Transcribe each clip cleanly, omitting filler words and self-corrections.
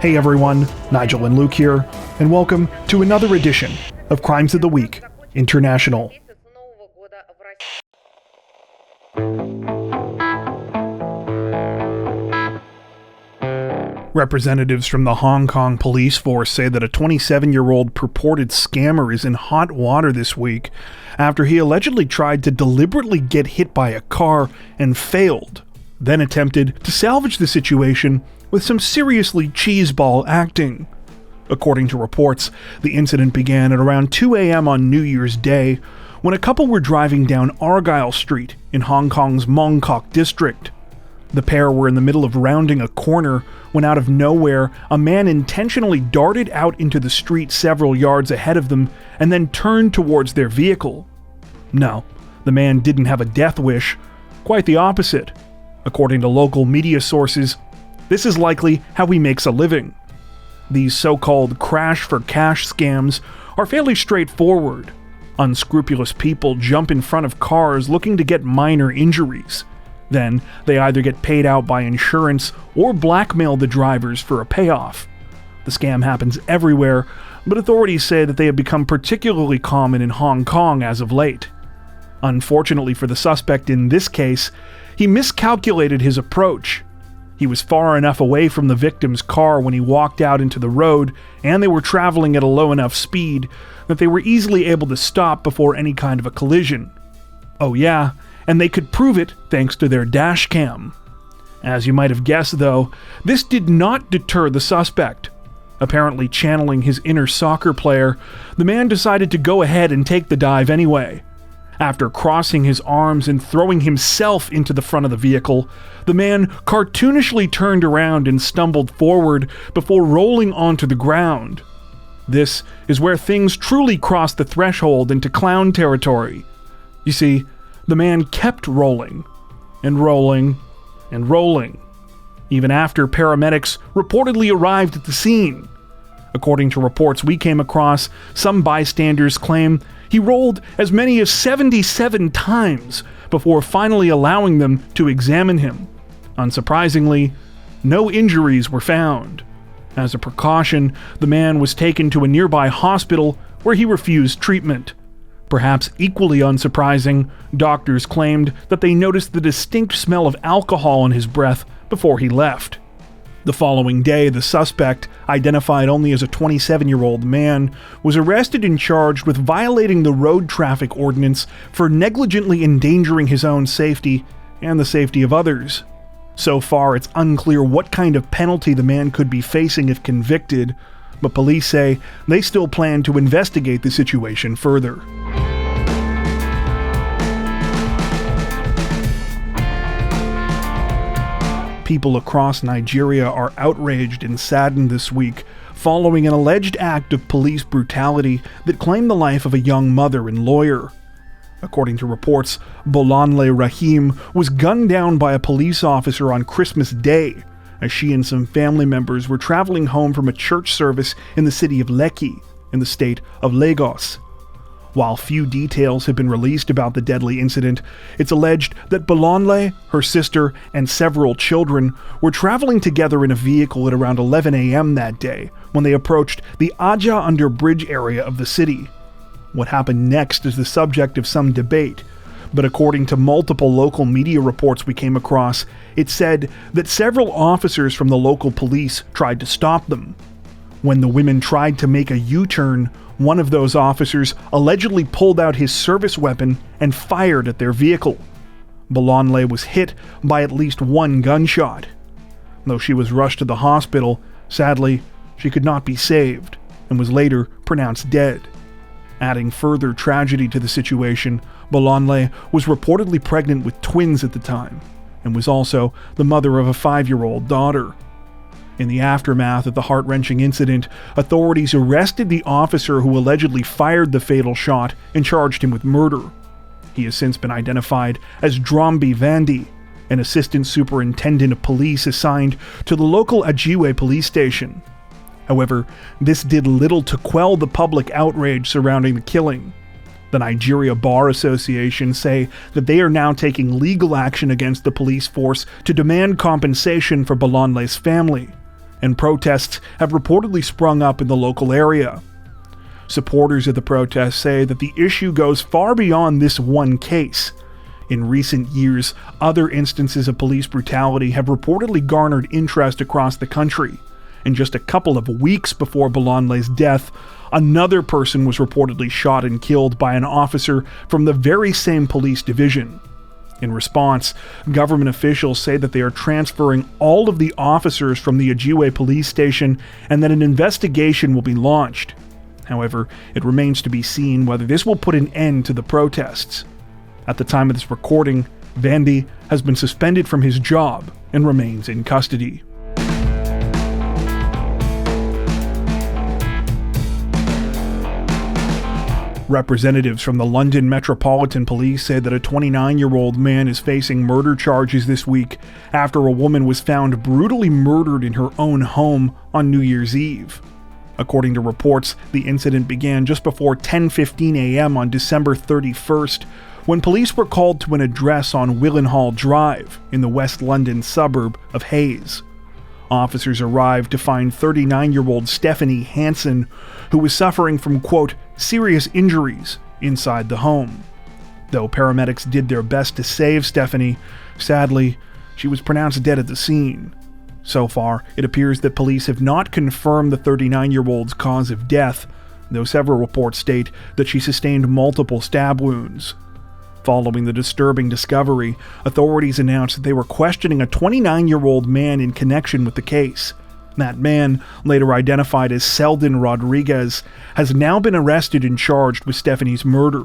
Hey everyone, Nigel and Luke here, and welcome to another edition of Crimes of the Week International. Representatives from the Hong Kong police force say that a 27-year-old purported scammer is in hot water this week after he allegedly tried to deliberately get hit by a car and failed, then attempted to salvage the situation with some seriously cheeseball acting. According to reports, the incident began at around 2 a.m. on New Year's Day when a couple were driving down Argyle Street in Hong Kong's Mong Kok district. The pair were in the middle of rounding a corner when out of nowhere, a man intentionally darted out into the street several yards ahead of them and then turned towards their vehicle. No, the man didn't have a death wish. Quite the opposite. According to local media sources, this is likely how he makes a living. These so-called crash-for-cash scams are fairly straightforward. Unscrupulous people jump in front of cars looking to get minor injuries. Then, they either get paid out by insurance or blackmail the drivers for a payoff. The scam happens everywhere, but authorities say that they have become particularly common in Hong Kong as of late. Unfortunately for the suspect in this case, he miscalculated his approach. He was far enough away from the victim's car when he walked out into the road, and they were traveling at a low enough speed that they were easily able to stop before any kind of a collision. Oh yeah, and they could prove it thanks to their dash cam. As you might have guessed though, this did not deter the suspect. Apparently channeling his inner soccer player, the man decided to go ahead and take the dive anyway. After crossing his arms and throwing himself into the front of the vehicle, the man cartoonishly turned around and stumbled forward before rolling onto the ground. This is where things truly cross the threshold into clown territory. You see, the man kept rolling, and rolling, and rolling, even after paramedics reportedly arrived at the scene. According to reports we came across, some bystanders claim he rolled as many as 77 times before finally allowing them to examine him. Unsurprisingly, no injuries were found. As a precaution, the man was taken to a nearby hospital where he refused treatment. Perhaps equally unsurprising, doctors claimed that they noticed the distinct smell of alcohol in his breath before he left. The following day, the suspect, identified only as a 27-year-old man, was arrested and charged with violating the road traffic ordinance for negligently endangering his own safety and the safety of others. So far, it's unclear what kind of penalty the man could be facing if convicted, but police say they still plan to investigate the situation further. People across Nigeria are outraged and saddened this week following an alleged act of police brutality that claimed the life of a young mother and lawyer. According to reports, Bolanle Rahim was gunned down by a police officer on Christmas Day as she and some family members were traveling home from a church service in the city of Lekki, in the state of Lagos. While few details have been released about the deadly incident, it's alleged that Bolanle, her sister, and several children were traveling together in a vehicle at around 11 a.m. that day when they approached the Aja Under Bridge area of the city. What happened next is the subject of some debate, but according to multiple local media reports we came across, it said that several officers from the local police tried to stop them. When the women tried to make a U-turn, one of those officers allegedly pulled out his service weapon and fired at their vehicle. Bolanle was hit by at least one gunshot. Though she was rushed to the hospital, sadly, she could not be saved and was later pronounced dead. Adding further tragedy to the situation, Bolanle was reportedly pregnant with twins at the time and was also the mother of a 5-year-old daughter. In the aftermath of the heart-wrenching incident, authorities arrested the officer who allegedly fired the fatal shot and charged him with murder. He has since been identified as Drombi Vandi, an assistant superintendent of police assigned to the local Ajiwe police station. However, this did little to quell the public outrage surrounding the killing. The Nigeria Bar Association say that they are now taking legal action against the police force to demand compensation for Bolanle's family. and protests have reportedly sprung up in the local area. Supporters of the protests say that the issue goes far beyond this one case. In recent years, other instances of police brutality have reportedly garnered interest across the country. And just a couple of weeks before Boulonlé's death, another person was reportedly shot and killed by an officer from the very same police division. In response, government officials say that they are transferring all of the officers from the Ajiwe police station and that an investigation will be launched. However, it remains to be seen whether this will put an end to the protests. At the time of this recording, Vandy has been suspended from his job and remains in custody. Representatives from the London Metropolitan Police say that a 29-year-old man is facing murder charges this week after a woman was found brutally murdered in her own home on New Year's Eve. According to reports, the incident began just before 10:15 a.m. on December 31st, when police were called to an address on Willenhall Drive in the West London suburb of Hayes. Officers arrived to find 39-year-old Stephanie Hansen, who was suffering from, quote, serious injuries inside the home. Though paramedics did their best to save Stephanie, sadly, she was pronounced dead at the scene. So far, it appears that police have not confirmed the 39-year-old's cause of death, though several reports state that she sustained multiple stab wounds. Following the disturbing discovery, authorities announced that they were questioning a 29-year-old man in connection with the case. That man, later identified as Selden Rodriguez, has now been arrested and charged with Stephanie's murder.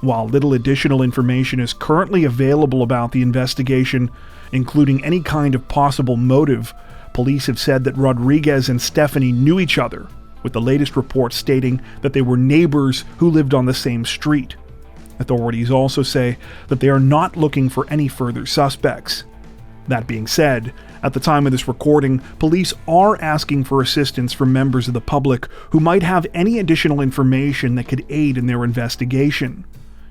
While little additional information is currently available about the investigation, including any kind of possible motive, police have said that Rodriguez and Stephanie knew each other, with the latest reports stating that they were neighbors who lived on the same street. Authorities also say that they are not looking for any further suspects. That being said, at the time of this recording, police are asking for assistance from members of the public who might have any additional information that could aid in their investigation.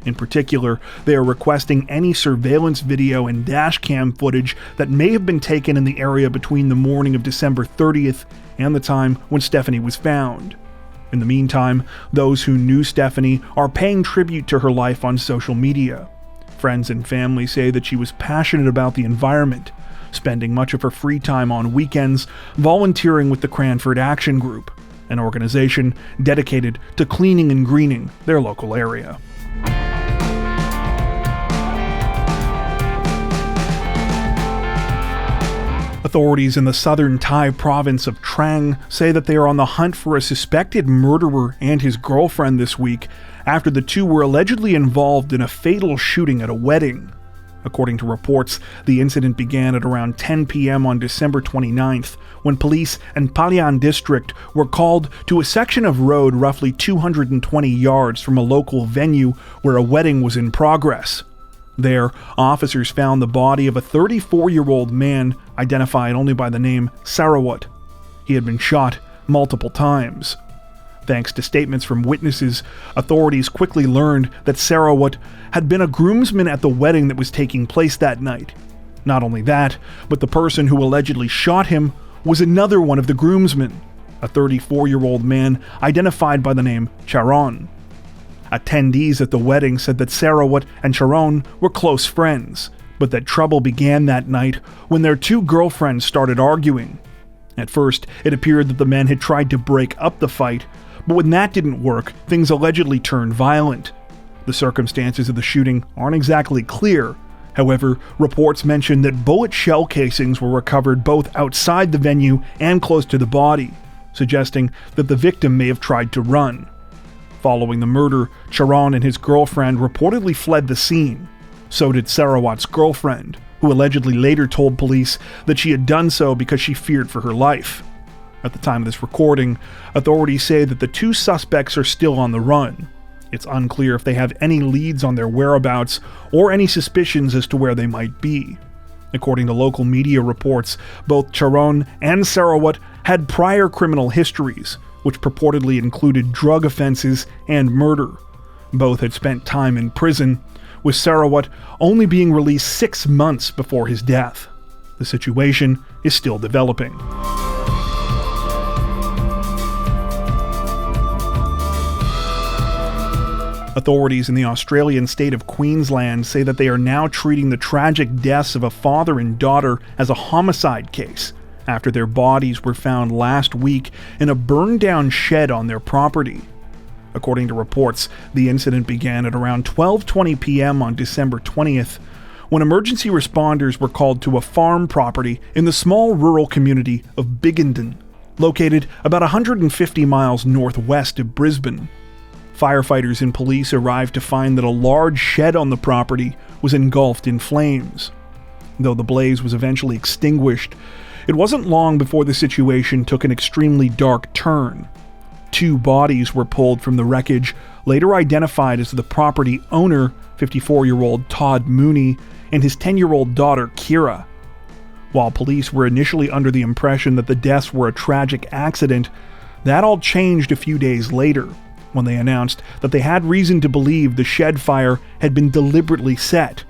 In particular, they are requesting any surveillance video and dashcam footage that may have been taken in the area between the morning of December 30th and the time when Stephanie was found. In the meantime, those who knew Stephanie are paying tribute to her life on social media. Friends and family say that she was passionate about the environment, spending much of her free time on weekends volunteering with the Cranford Action Group, an organization dedicated to cleaning and greening their local area. Authorities in the southern Thai province of Trang say that they are on the hunt for a suspected murderer and his girlfriend this week after the two were allegedly involved in a fatal shooting at a wedding. According to reports, the incident began at around 10 p.m. on December 29th, when police and Palian district were called to a section of road roughly 220 yards from a local venue where a wedding was in progress. There, officers found the body of a 34-year-old man identified only by the name Sarawat. He had been shot multiple times. Thanks to statements from witnesses, authorities quickly learned that Sarawat had been a groomsman at the wedding that was taking place that night. Not only that, but the person who allegedly shot him was another one of the groomsmen, a 34-year-old man identified by the name Charon. Attendees at the wedding said that Sarawat and Charon were close friends, but that trouble began that night when their two girlfriends started arguing. At first, it appeared that the men had tried to break up the fight, but when that didn't work, things allegedly turned violent. The circumstances of the shooting aren't exactly clear. However, reports mention that bullet shell casings were recovered both outside the venue and close to the body, suggesting that the victim may have tried to run. Following the murder, Charon and his girlfriend reportedly fled the scene. So did Sarawat's girlfriend, who allegedly later told police that she had done so because she feared for her life. At the time of this recording, authorities say that the two suspects are still on the run. It's unclear if they have any leads on their whereabouts or any suspicions as to where they might be. According to local media reports, both Charon and Sarawat had prior criminal histories, which purportedly included drug offenses and murder. Both had spent time in prison, with Sarawat only being released 6 months before his death. The situation is still developing. Authorities in the Australian state of Queensland say that they are now treating the tragic deaths of a father and daughter as a homicide case after their bodies were found last week in a burned-down shed on their property. According to reports, the incident began at around 12:20 p.m. on December 20th, when emergency responders were called to a farm property in the small rural community of Biggenden, located about 150 miles northwest of Brisbane. Firefighters and police arrived to find that a large shed on the property was engulfed in flames. Though the blaze was eventually extinguished, it wasn't long before the situation took an extremely dark turn. 2 bodies were pulled from the wreckage, later identified as the property owner, 54-year-old Todd Mooney, and his 10-year-old daughter, Kira. While police were initially under the impression that the deaths were a tragic accident, that all changed a few days later, when they announced that they had reason to believe the shed fire had been deliberately set.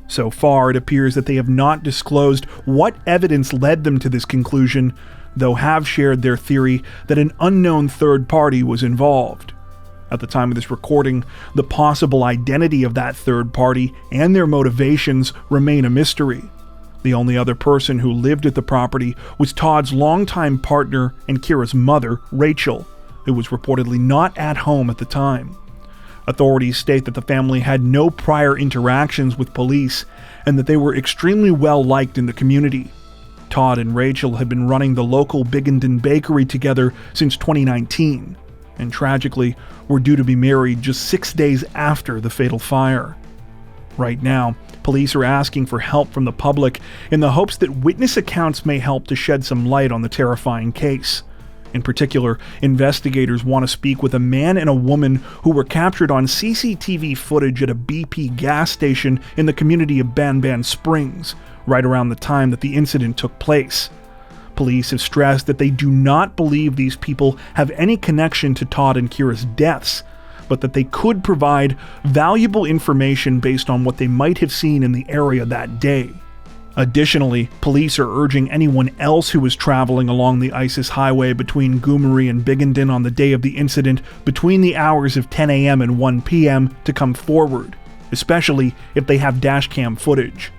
So far, it appears that they have not disclosed what evidence led them to this conclusion, though have shared their theory that an unknown third party was involved. At the time of this recording, the possible identity of that third party and their motivations remain a mystery. The only other person who lived at the property was Todd's longtime partner and Kira's mother, Rachel, who was reportedly not at home at the time. Authorities state that the family had no prior interactions with police and that they were extremely well liked in the community. Todd and Rachel had been running the local Biggenden bakery together since 2019, and tragically were due to be married just 6 days after the fatal fire. Right now, police are asking for help from the public in the hopes that witness accounts may help to shed some light on the terrifying case. In particular, investigators want to speak with a man and a woman who were captured on CCTV footage at a BP gas station in the community of Ban Springs, right around the time that the incident took place. Police have stressed that they do not believe these people have any connection to Todd and Kira's deaths, but that they could provide valuable information based on what they might have seen in the area that day. Additionally, police are urging anyone else who was traveling along the ISIS highway between Goomeri and Biggenden on the day of the incident between the hours of 10 a.m. and 1 p.m. to come forward, especially if they have dashcam footage.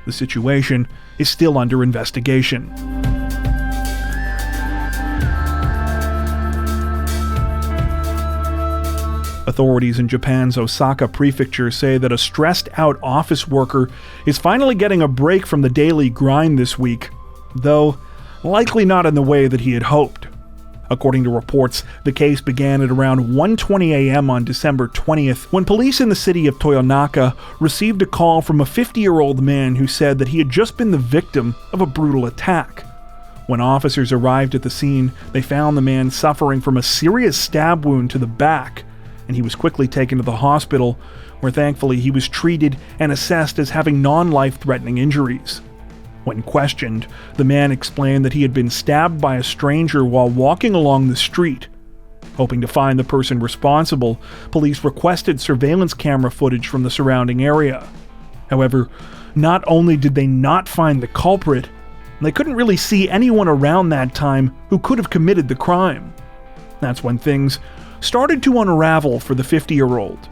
The situation is still under investigation. Authorities in Japan's Osaka prefecture say that a stressed-out office worker is finally getting a break from the daily grind this week, though likely not in the way that he had hoped. According to reports, the case began at around 1:20 a.m. on December 20th, when police in the city of Toyonaka received a call from a 50-year-old man who said that he had just been the victim of a brutal attack. When officers arrived at the scene, they found the man suffering from a serious stab wound to the back, and he was quickly taken to the hospital, where thankfully he was treated and assessed as having non-life-threatening injuries. When questioned, the man explained that he had been stabbed by a stranger while walking along the street. Hoping to find the person responsible, police requested surveillance camera footage from the surrounding area. However, not only did they not find the culprit, they couldn't really see anyone around that time who could have committed the crime. That's when things started to unravel for the 50-year-old.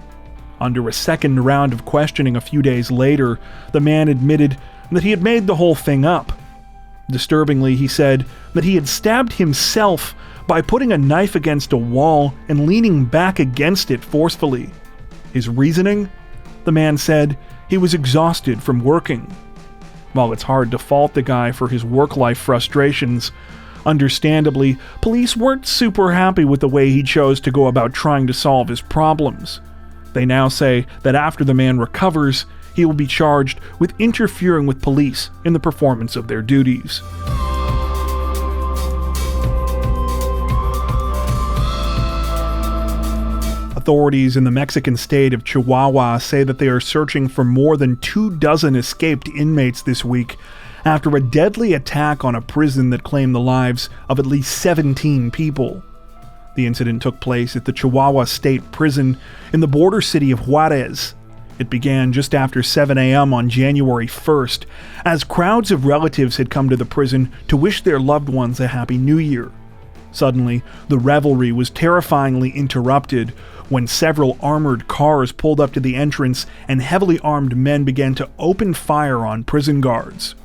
Under a second round of questioning a few days later, the man admitted that he had made the whole thing up. Disturbingly, he said that he had stabbed himself by putting a knife against a wall and leaning back against it forcefully. His reasoning? The man said he was exhausted from working. While it's hard to fault the guy for his work-life frustrations, understandably, police weren't super happy with the way he chose to go about trying to solve his problems. They now say that after the man recovers, he will be charged with interfering with police in the performance of their duties. Authorities in the Mexican state of Chihuahua say that they are searching for more than 24 escaped inmates this week after a deadly attack on a prison that claimed the lives of at least 17 people. The incident took place at the Chihuahua State Prison in the border city of Juárez. It began just after 7 a.m. on January 1st, as crowds of relatives had come to the prison to wish their loved ones a Happy New Year. Suddenly, the revelry was terrifyingly interrupted when several armored cars pulled up to the entrance and heavily armed men began to open fire on prison guards.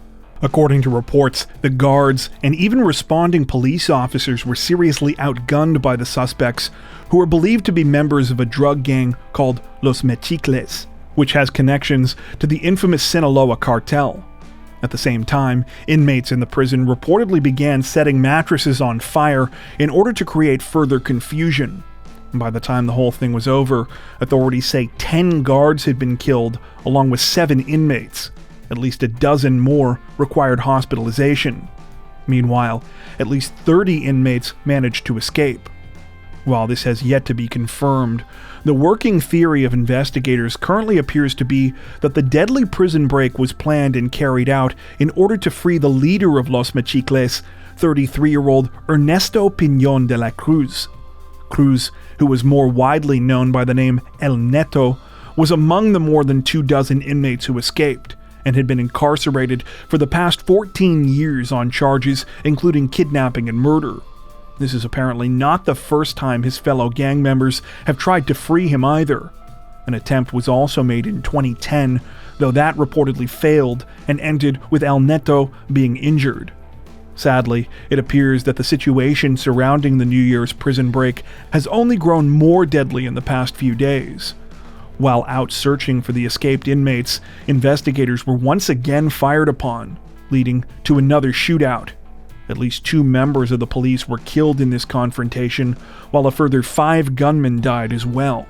According to reports, the guards and even responding police officers were seriously outgunned by the suspects, who were believed to be members of a drug gang called Los Mechicles, which has connections to the infamous Sinaloa cartel. At the same time, inmates in the prison reportedly began setting mattresses on fire in order to create further confusion. By the time the whole thing was over, authorities say 10 guards had been killed, along with 7 inmates. At least a dozen more required hospitalization. Meanwhile, at least 30 inmates managed to escape. While this has yet to be confirmed, the working theory of investigators currently appears to be that the deadly prison break was planned and carried out in order to free the leader of Los Mechicles, 33-year-old Ernesto Piñón de la Cruz. Cruz, who was more widely known by the name El Neto, was among the more than 24 inmates who escaped, and had been incarcerated for the past 14 years on charges including kidnapping and murder. This is apparently not the first time his fellow gang members have tried to free him either. An attempt was also made in 2010, though that reportedly failed and ended with El Neto being injured. Sadly, it appears that the situation surrounding the New Year's prison break has only grown more deadly in the past few days. While out searching for the escaped inmates, investigators were once again fired upon, leading to another shootout. At least 2 members of the police were killed in this confrontation, while a further 5 gunmen died as well.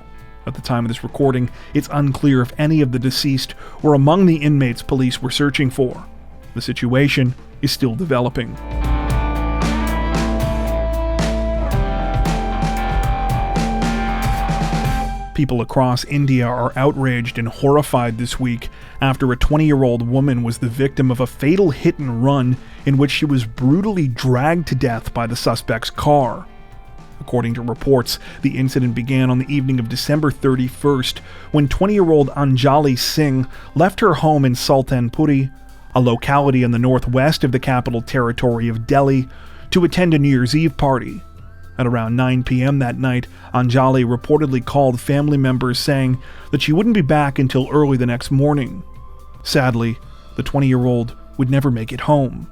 At the time of this recording, it's unclear if any of the deceased were among the inmates police were searching for. The situation is still developing. People across India are outraged and horrified this week after a 20-year-old woman was the victim of a fatal hit and run in which she was brutally dragged to death by the suspect's car. According to reports, the incident began on the evening of December 31st when 20-year-old Anjali Singh left her home in Sultanpuri, a locality in the northwest of the Capital Territory of Delhi, to attend a New Year's Eve party. At around 9 p.m. that night, Anjali reportedly called family members saying that she wouldn't be back until early the next morning. Sadly, the 20-year-old would never make it home.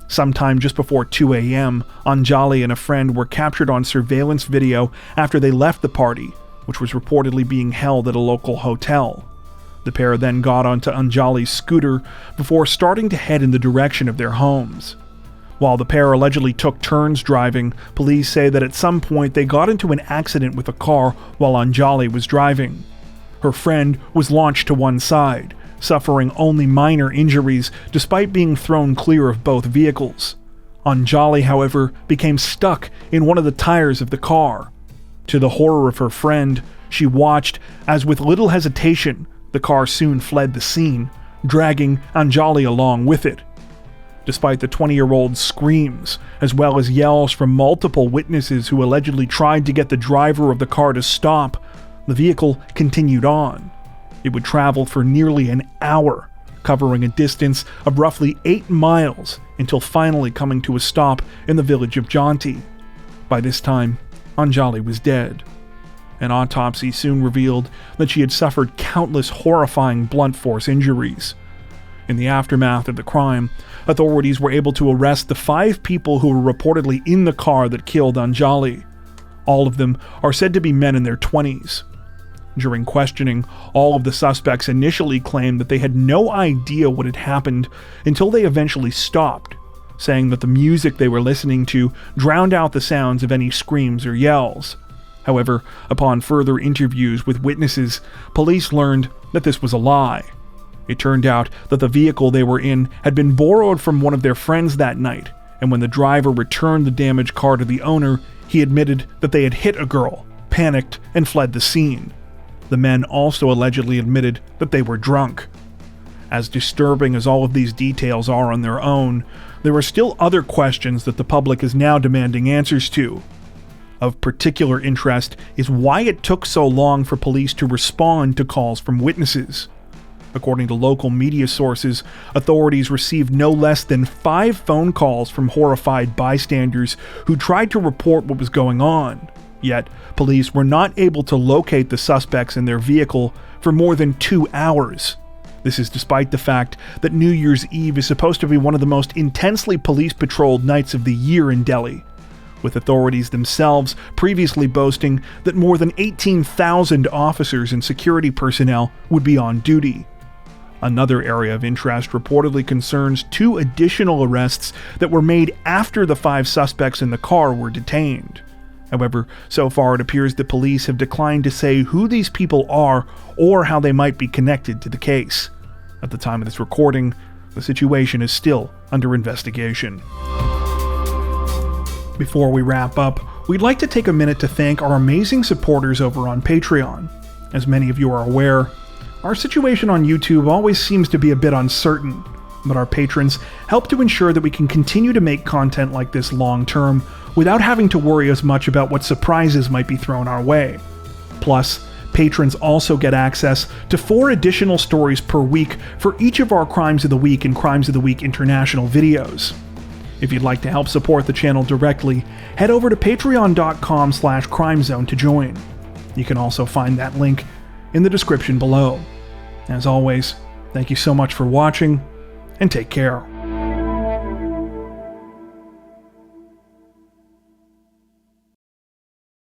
Sometime just before 2 a.m., Anjali and a friend were captured on surveillance video after they left the party, which was reportedly being held at a local hotel. The pair then got onto Anjali's scooter before starting to head in the direction of their homes. While the pair allegedly took turns driving, police say that at some point they got into an accident with a car while Anjali was driving. Her friend was launched to one side, suffering only minor injuries despite being thrown clear of both vehicles. Anjali, however, became stuck in one of the tires of the car. To the horror of her friend, she watched as with little hesitation, the car soon fled the scene, dragging Anjali along with it. Despite the 20-year-old's screams, as well as yells from multiple witnesses who allegedly tried to get the driver of the car to stop, the vehicle continued on. It would travel for nearly an hour, covering a distance of roughly 8 miles, until finally coming to a stop in the village of Jaunti. By this time, Anjali was dead. An autopsy soon revealed that she had suffered countless horrifying blunt force injuries. In the aftermath of the crime, authorities were able to arrest the 5 people who were reportedly in the car that killed Anjali. All of them are said to be men in their 20s. During questioning, all of the suspects initially claimed that they had no idea what had happened until they eventually stopped, saying that the music they were listening to drowned out the sounds of any screams or yells. However, upon further interviews with witnesses, police learned that this was a lie. It turned out that the vehicle they were in had been borrowed from one of their friends that night, and when the driver returned the damaged car to the owner, he admitted that they had hit a girl, panicked, and fled the scene. The men also allegedly admitted that they were drunk. As disturbing as all of these details are on their own, there are still other questions that the public is now demanding answers to. Of particular interest is why it took so long for police to respond to calls from witnesses. According to local media sources, authorities received no less than 5 phone calls from horrified bystanders who tried to report what was going on. Yet, police were not able to locate the suspects in their vehicle for more than 2 hours. This is despite the fact that New Year's Eve is supposed to be one of the most intensely police-patrolled nights of the year in Delhi, with authorities themselves previously boasting that more than 18,000 officers and security personnel would be on duty. Another area of interest reportedly concerns 2 additional arrests that were made after the 5 suspects in the car were detained. However, so far it appears that police have declined to say who these people are or how they might be connected to the case. At the time of this recording, the situation is still under investigation. Before we wrap up, we'd like to take a minute to thank our amazing supporters over on Patreon. As many of you are aware, our situation on YouTube always seems to be a bit uncertain, but our patrons help to ensure that we can continue to make content like this long term without having to worry as much about what surprises might be thrown our way. Plus, patrons also get access to 4 additional stories per week for each of our Crimes of the Week and Crimes of the Week International videos. If you'd like to help support the channel directly, head over to patreon.com/crimezone to join. You can also find that link in the description below. As always, thank you so much for watching, and take care.